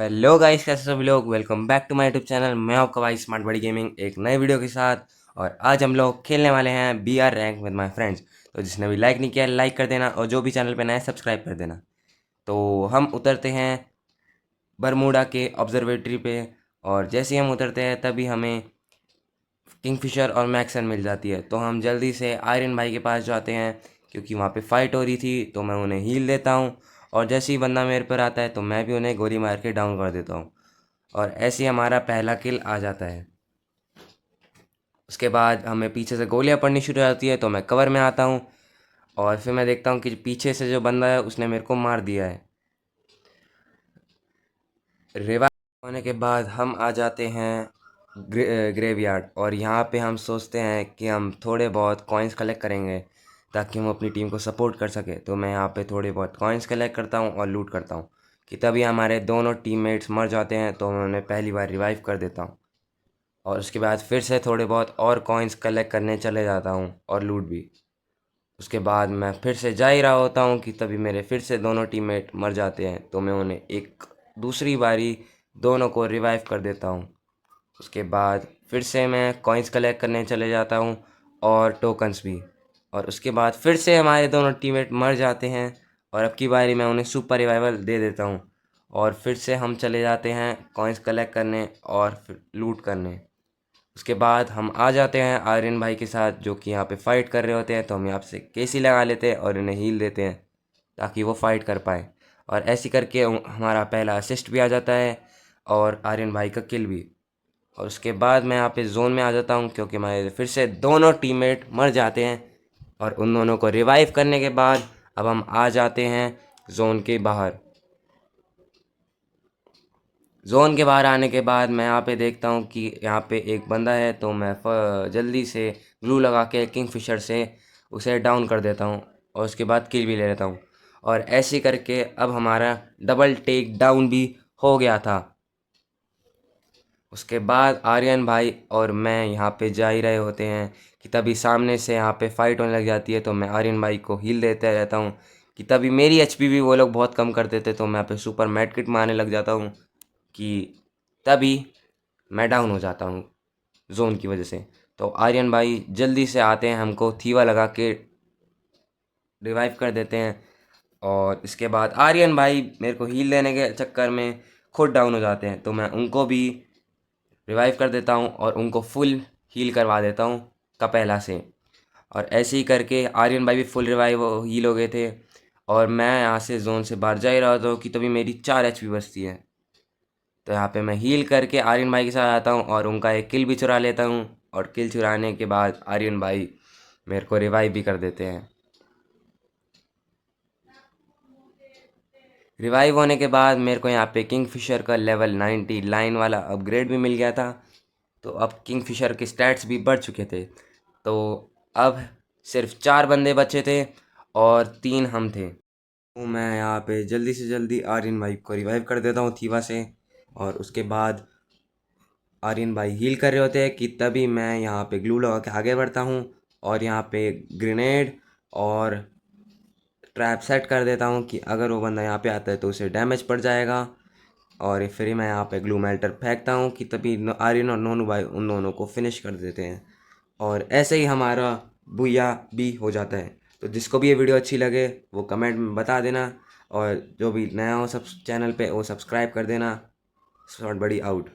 Hello guys, कैसे सभी लोग। Welcome back to my YouTube channel. मैं आपका भाई स्मार्ट बड़ी गेमिंग एक नए वीडियो के साथ। और आज हम लोग खेलने वाले हैं B R rank with my friends. तो जिसने भी लाइक नहीं किया लाइक कर देना, और जो भी चैनल पे नया है सब्सक्राइब कर देना। तो हम उतरते हैं बरमूडा के ऑब्जर्वेटरी पे। और जैसे ही हम उतरते हैं तभी हमें किंगफिशर और मैक्सन मिल जाती है। तो हम जल्दी से आयरन भाई के पास जाते हैं, क्योंकि वहाँ पे फाइट हो रही थी। तो मैं उन्हें हील देता हूँ, और जैसे ही बंदा मेरे पर आता है तो मैं भी उन्हें गोली मार के डाउन कर देता हूँ। और ऐसे ही हमारा पहला किल आ जाता है। उसके बाद हमें पीछे से गोलियां पड़नी शुरू हो जाती है, तो मैं कवर में आता हूँ। और फिर मैं देखता हूँ कि पीछे से जो बंदा है उसने मेरे को मार दिया है। रिवाइव होने के बाद हम आ जाते हैं ग्रेवयार्ड। और यहाँ पे हम सोचते हैं कि हम थोड़े बहुत कॉइन्स कलेक्ट करेंगे, ताकि हम अपनी टीम को सपोर्ट कर सके। तो मैं यहाँ पे थोड़े बहुत कॉइन्स कलेक्ट करता हूँ और लूट करता हूँ। कि तभी हमारे दोनों टीममेट्स मर जाते हैं, तो मैं उन्हें पहली बार रिवाइव कर देता हूँ। और उसके बाद फिर से थोड़े बहुत और कॉइन्स कलेक्ट करने चले जाता हूँ, और लूट भी। उसके बाद मैं फिर से जा ही रहा होता हूँ कि तभी मेरे फिर से दोनों टीममेट मर जाते हैं। तो मैं उन्हें एक दूसरी बारी दोनों को रिवाइव कर देता हूँ। उसके बाद फिर से मैं कॉइन्स कलेक्ट करने चले जाता हूँ, और टोकन्स भी। और उसके बाद फिर से हमारे दोनों टीममेट मर जाते हैं, और अब की बारी मैं उन्हें सुपर रिवाइवल दे देता हूँ। और फिर से हम चले जाते हैं कॉइन्स कलेक्ट करने और फिर लूट करने। उसके बाद हम आ जाते हैं आर्यन भाई के साथ, जो कि यहाँ पे फाइट कर रहे होते हैं। तो हम यहाँ से केसी लगा लेते हैं और इन्हें हील देते हैं, ताकि वो फाइट कर पाए। और ऐसे करके हमारा पहला असिस्ट भी आ जाता है, और आर्यन भाई का किल भी। और उसके बाद मैं यहाँ पे जोन में आ जाता हूँ, क्योंकि हमारे फिर से दोनों टीममेट मर जाते हैं। और उन दोनों को रिवाइव करने के बाद अब हम आ जाते हैं जोन के बाहर। जोन के बाहर आने के बाद मैं यहाँ पे देखता हूँ कि यहाँ पे एक बंदा है। तो मैं जल्दी से ग्लू लगा के किंगफिशर से उसे डाउन कर देता हूँ, और उसके बाद किल भी ले लेता हूँ। और ऐसे करके अब हमारा डबल टेक डाउन भी हो गया था। उसके बाद आर्यन भाई और मैं यहाँ पे जा ही रहे होते हैं, कि तभी सामने से यहाँ पे फाइट होने लग जाती है। तो मैं आर्यन भाई को हील देते रहता हूँ, कि तभी मेरी एचपी भी वो लोग बहुत कम कर देते। तो मैं यहाँ पे सुपर मेड किट मारने लग जाता हूँ, कि तभी मैं डाउन हो जाता हूँ जोन की वजह से। तो आर्यन भाई जल्दी से आते हैं, हमको थीवा लगा के रिवाइव कर देते हैं। और इसके बाद आर्यन भाई मेरे को हील देने के चक्कर में खुद डाउन हो जाते हैं। तो मैं उनको भी रिवाइव कर देता हूँ, और उनको फुल हील करवा देता हूँ कपेला से। और ऐसे ही करके आर्यन भाई भी फुल रिवाइव हील हो गए थे। और मैं यहाँ से जोन से बाहर जा ही रहा था, कि तभी मेरी 4 एचपी बचती है। तो यहाँ पे मैं हील करके आर्यन भाई के साथ आता हूँ, और उनका एक किल भी चुरा लेता हूँ। और किल चुराने के बाद आर्यन भाई मेरे को रिवाइव भी कर देते हैं। रिवाइव होने के बाद मेरे को यहाँ पे किंगफिशर का लेवल 90 लाइन वाला अपग्रेड भी मिल गया था। तो अब किंगफिशर के स्टैट्स भी बढ़ चुके थे। तो अब सिर्फ 4 बंदे बचे थे, और 3 हम थे। तो मैं यहाँ पे जल्दी से जल्दी आर्यन भाई को रिवाइव कर देता हूँ थीवा से। और उसके बाद आर्यन भाई हील कर रहे होते हैं, कि तभी मैं यहाँ पे ग्लू लगा के आगे बढ़ता हूँ। और यहाँ पे ग्रेनेड और ट्रैप सेट कर देता हूँ, कि अगर वो बंदा यहाँ पे आता है तो उसे डैमेज पड़ जाएगा। और फिर मैं यहाँ पे ग्लू मेल्टर फेंकता हूँ, कि तभी आर्यन और नोनू भाई उन दोनों को फिनिश कर देते हैं। और ऐसे ही हमारा बुया भी हो जाता है। तो जिसको भी ये वीडियो अच्छी लगे वो कमेंट में बता देना, और जो भी नया हो सब चैनल पे वो सब्सक्राइब कर देना। शॉर्ट बड़ी आउट।